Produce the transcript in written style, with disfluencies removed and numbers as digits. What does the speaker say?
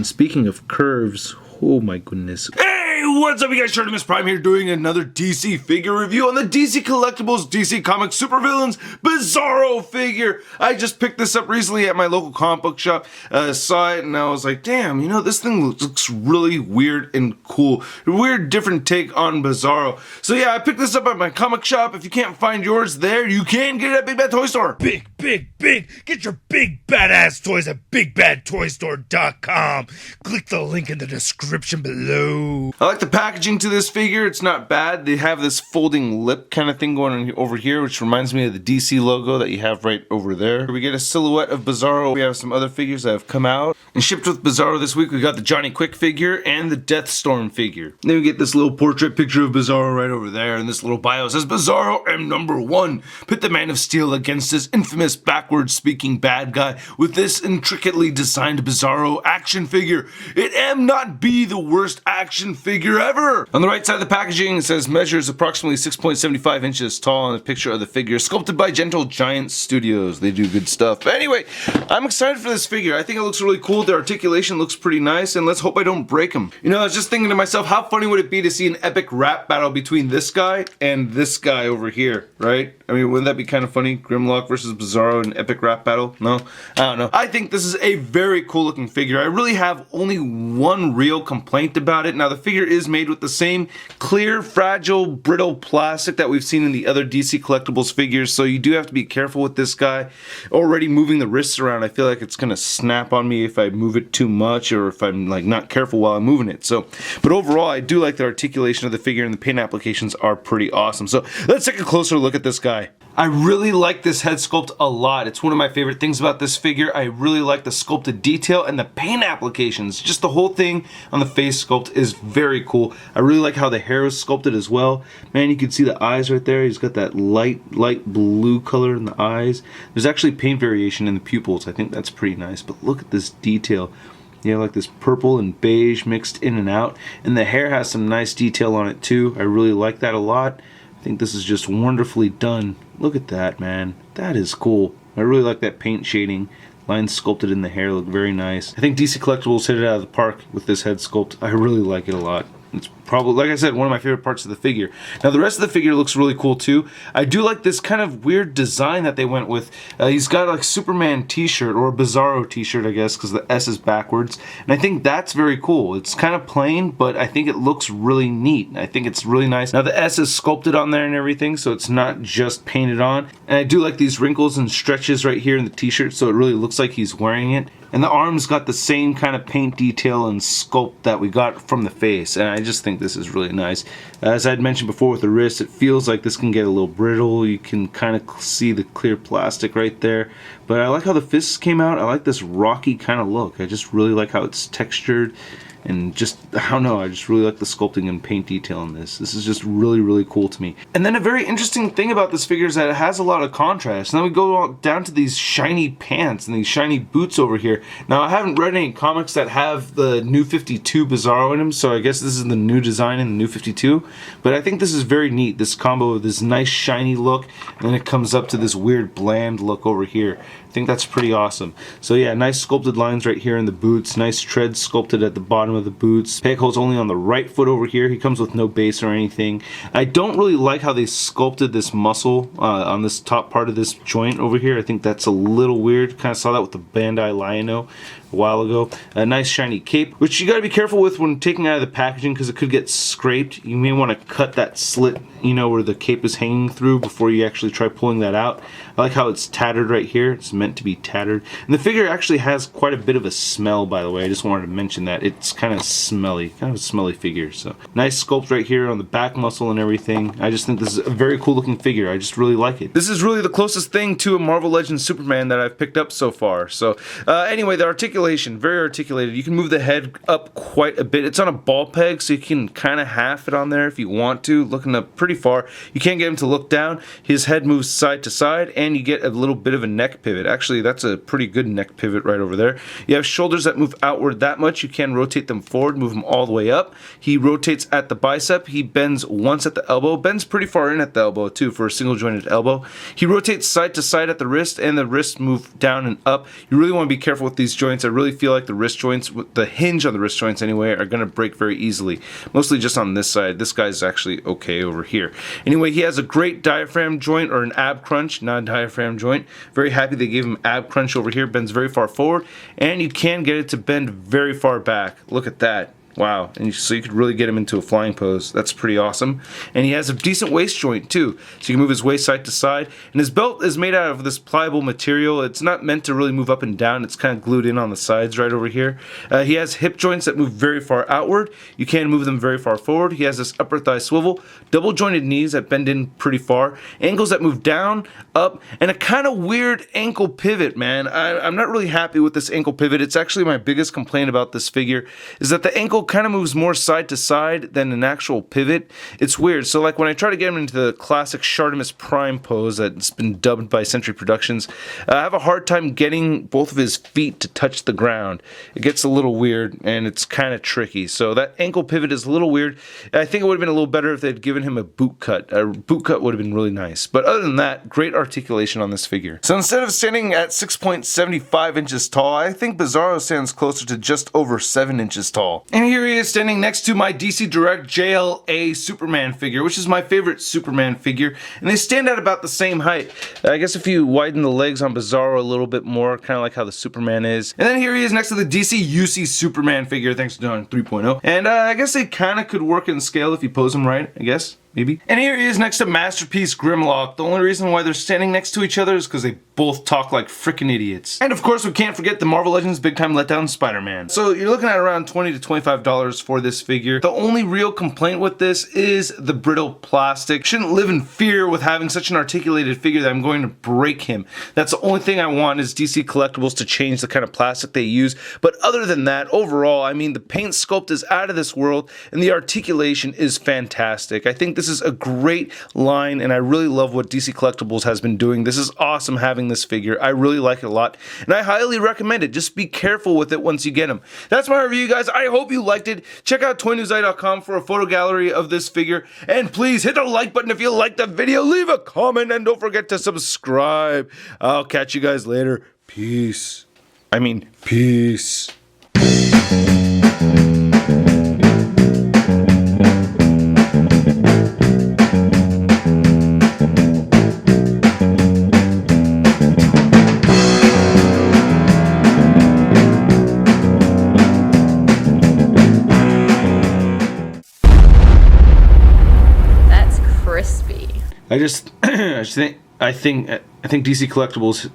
And speaking of curves, oh my goodness. Hey, what's up you guys, Articulation Prime here doing another DC figure review on the DC Collectibles DC Comics Supervillains Bizarro figure. I just picked this up recently at my local comic book shop, saw it and I was like, damn, you know, this thing looks really weird and cool. A weird different take on Bizarro. So yeah, I picked this up at my comic shop. If you can't find yours there, you can get it at Big Bad Toy Store. Big. Get your big badass toys at BigBadToyStore.com. Click the link in the description below. I like the packaging to this figure. It's not bad. They have this folding lip kind of thing going on over here, which reminds me of the DC logo that you have right over there. We get a silhouette of Bizarro. We have some other figures that have come out and shipped with Bizarro this week. We got the Johnny Quick figure and the Deathstorm figure. Then we get this little portrait picture of Bizarro right over there, and this little bio says, Bizarro am #1. Pit the Man of Steel against his infamous backwards speaking bad guy with this intricately designed Bizarro action figure. It am not be the worst action figure ever. On the right side of the packaging, it says measures approximately 6.75 inches tall, and a picture of the figure sculpted by Gentle Giant Studios. They do good stuff. But anyway, I'm excited for this figure. I think it looks really cool. The articulation looks pretty nice, and let's hope I don't break him. You know, I was just thinking to myself, how funny would it be to see an epic rap battle between this guy and this guy over here, right? I mean, wouldn't that be kind of funny? Grimlock versus Bizarro in epic rap battle? No? I don't know. I think this is a very cool looking figure. I really have only one real complaint about it. Now, the figure is made with the same clear, fragile, brittle plastic that we've seen in the other DC Collectibles figures, so you do have to be careful with this guy. Already moving the wrists around, I feel like it's gonna snap on me if I move it too much or if I'm like not careful while I'm moving it. So, but overall, I do like the articulation of the figure, and the paint applications are pretty awesome. So let's take a closer look at this guy. I really like this head sculpt a lot. It's one of my favorite things about this figure. I really like the sculpted detail and the paint applications. Just the whole thing on the face sculpt is very cool. I really like how the hair is sculpted as well. Man, you can see the eyes right there. He's got that light blue color in the eyes. There's actually paint variation in the pupils. I think that's pretty nice. But look at this detail. You know, like this purple and beige mixed in and out. And the hair has some nice detail on it too. I really like that a lot. I think this is just wonderfully done. Look at that, man. That is cool. I really like that paint shading. Lines sculpted in the hair look very nice. I think DC Collectibles hit it out of the park with this head sculpt. I really like it a lot. It's probably, like I said, one of my favorite parts of the figure. Now, the rest of the figure looks really cool too. I do like this kind of weird design that they went with. He's got like Superman t-shirt, or a Bizarro t-shirt, I guess, because the S is backwards. And I think that's very cool. It's kind of plain, but I think it looks really neat. I think it's really nice. Now, the S is sculpted on there and everything, so it's not just painted on. And I do like these wrinkles and stretches right here in the t-shirt, so it really looks like he's wearing it. And the arms got the same kind of paint detail and sculpt that we got from the face. And I just think this is really nice. As I'd mentioned before with the wrist, it feels like this can get a little brittle. You can kind of see the clear plastic right there. But I like how the fists came out. I like this rocky kind of look. I just really like how it's textured. And just, I don't know, I just really like the sculpting and paint detail in this. This is just really cool to me. And then a very interesting thing about this figure is that it has a lot of contrast. Now we go down to these shiny pants and these shiny boots over here. Now I haven't read any comics that have the New 52 Bizarro in them, so I guess this is the new design in the New 52. But I think this is very neat, this combo of this nice shiny look, and then it comes up to this weird bland look over here. I think that's pretty awesome. So yeah, nice sculpted lines right here in the boots, nice treads sculpted at the bottom of the boots. Peg hole's only on the right foot over here. He comes with no base or anything. I don't really like how they sculpted this muscle on this top part of this joint over here. I think that's a little weird. Kind of saw that with the Bandai Lion-O a while ago. A nice shiny cape, which you got to be careful with when taking out of the packaging because it could get scraped. You may want to cut that slit, you know, where the cape is hanging through before you actually try pulling that out. I like how it's tattered right here. It's meant to be tattered. And the figure actually has quite a bit of a smell, by the way. I just wanted to mention that. It's kind of smelly, kind of a smelly figure. So nice sculpt right here on the back muscle and everything. I just think this is a very cool looking figure. I just really like it. This is really the closest thing to a Marvel Legends Superman that I've picked up so far. So anyway, the articulation, very articulated. You can move the head up quite a bit. It's on a ball peg, so you can kind of half it on there if you want to, looking up pretty far. You can't get him to look down. His head moves side to side, and you get a little bit of a neck pivot. Actually, that's a pretty good neck pivot right over there. You have shoulders that move outward that much. You can rotate them forward, move them all the way up. He rotates at the bicep. He bends once at the elbow, bends pretty far in at the elbow too for a single jointed elbow. He rotates side to side at the wrist, and the wrist move down and up. You really want to be careful with these joints. I really feel like the wrist joints, the hinge on the wrist joints anyway, are going to break very easily. Mostly just on this side. This guy's actually okay over here. Anyway, he has a great diaphragm joint, or an ab crunch, not a diaphragm joint. Very happy they gave him ab crunch over here. Bends very far forward, and you can get it to bend very far back. Look at that. Wow, and so you could really get him into a flying pose. That's pretty awesome. And he has a decent waist joint too, so you can move his waist side to side. And his belt is made out of this pliable material. It's not meant to really move up and down. It's kind of glued in on the sides right over here. He has hip joints that move very far outward. You can move them very far forward. He has this upper thigh swivel, double jointed knees that bend in pretty far, ankles that move down, up, and a kind of weird ankle pivot, man. I'm not really happy with this ankle pivot. It's actually my biggest complaint about this figure, is that the ankle kind of moves more side to side than an actual pivot. It's weird. So like when I try to get him into the classic Shartimus Prime pose that's been dubbed by Century Productions, I have a hard time getting both of his feet to touch the ground. It gets a little weird and it's kind of tricky. So that ankle pivot is a little weird. I think it would have been a little better if they'd given him a boot cut. A boot cut would have been really nice. But other than that, great articulation on this figure. So instead of standing at 6.75 inches tall, I think Bizarro stands closer to just over 7 inches tall. And here he is standing next to my DC Direct JLA Superman figure, which is my favorite Superman figure, and they stand at about the same height. I guess if you widen the legs on Bizarro a little bit more, kind of like how the Superman is. And then here he is next to the DC UC Superman figure, thanks to Dawn 3.0. And I guess they kind of could work in scale if you pose them right, I guess. Maybe. And here he is next to Masterpiece Grimlock. The only reason why they're standing next to each other is because they both talk like freaking idiots. And of course, we can't forget the Marvel Legends Big Time Letdown Spider-Man. So you're looking at around $20 to $25 for this figure. The only real complaint with this is the brittle plastic. Shouldn't live in fear with having such an articulated figure that I'm going to break him. That's the only thing I want is DC Collectibles to change the kind of plastic they use. But other than that, overall, I mean, the paint sculpt is out of this world and the articulation is fantastic. I think this is a great line, and I really love what DC Collectibles has been doing. This is awesome having this figure. I really like it a lot, and I highly recommend it. Just be careful with it once you get them. That's my review, guys. I hope you liked it. Check out toynewseye.com for a photo gallery of this figure, and please hit the like button if you liked the video. Leave a comment, and don't forget to subscribe. I'll catch you guys later. Peace. Peace. I think DC Collectibles,